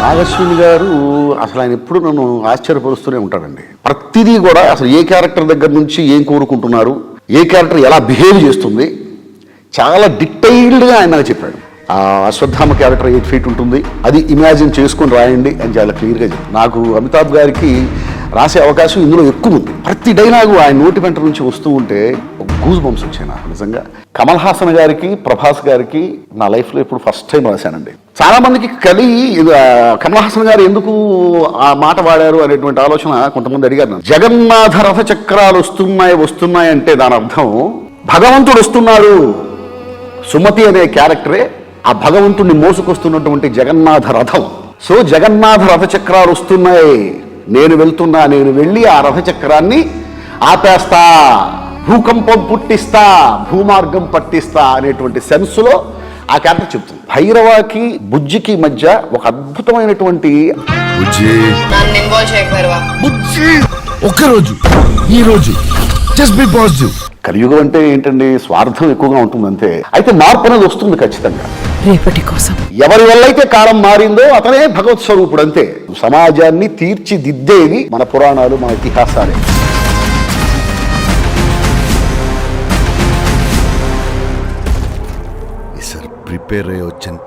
నాగశ్విని గారు అసలు ఆయన ఎప్పుడు నన్ను ఆశ్చర్యపరుస్తూనే ఉంటాడండి. ప్రతిదీ కూడా అసలు ఏ క్యారెక్టర్ దగ్గర నుంచి ఏం కోరుకుంటున్నారు, ఏ క్యారెక్టర్ ఎలా బిహేవ్ చేస్తుంది, చాలా డీటెయిల్డ్గా ఆయన నాకు చెప్పాడు. ఆ అశ్వత్థామ క్యారెక్టర్ 8 feet ఉంటుంది, అది ఇమాజిన్ చేసుకొని రాయండి అని చాలా క్లియర్గా చెప్పాడు. నాకు అమితాబ్ గారికి రాసే అవకాశం ఇందులో ఎక్కువ ఉంది. ప్రతి డైలాగు ఆయన నోటి వెంట నుంచి వస్తూ ఉంటే గూస్ బంప్స్ వచ్చాయి నాకు నిజంగా. కమల్ హాసన్ గారికి, ప్రభాస్ గారికి నా లైఫ్లో ఇప్పుడు ఫస్ట్ టైం రాశానండి. చాలా మందికి కమల్ హాసన్ గారు ఎందుకు ఆ మాట వాడారు అనేటువంటి ఆలోచన కొంతమంది అడిగారు. జగన్నాథ రథ చక్రాలు వస్తున్నాయి అంటే దాని అర్థం భగవంతుడు వస్తున్నాడు. సుమతి అనే క్యారెక్టరే ఆ భగవంతుడిని మోసుకొస్తున్నటువంటి జగన్నాథ రథం. సో జగన్నాథ రథ చక్రాలు వస్తున్నాయి, నేను వెళ్ళి ఆ రథ చక్రాన్ని ఆపేస్తా, భూకంపం పుట్టిస్తా, భూమార్గం పట్టిస్తా అనేటువంటి సెన్స్లో ఆ క్యారెక్టర్ చెప్తుంది. భైరవాకి బుజ్జికి మధ్య ఒక అద్భుతమైనటువంటి ఒక్కరోజు ఈ రోజు జస్ట్ బి పాజిటివ్. కలియుగం అంటే ఏంటండి, స్వార్థం ఎక్కువగా ఉంటుంది అంతే. అయితే మార్పు అనేది వస్తుంది ఖచ్చితంగా రేపటి కోసం. ఎవరి వల్ల అయితే కాలం మారిందో అతనే భగవత్ స్వరూపుడు అంతే. సమాజాన్ని తీర్చిదిద్దేవి మన పురాణాలు, మన ఇతిహాసాలే. ప్రిపేర్ అయ్యి వచ్చాను.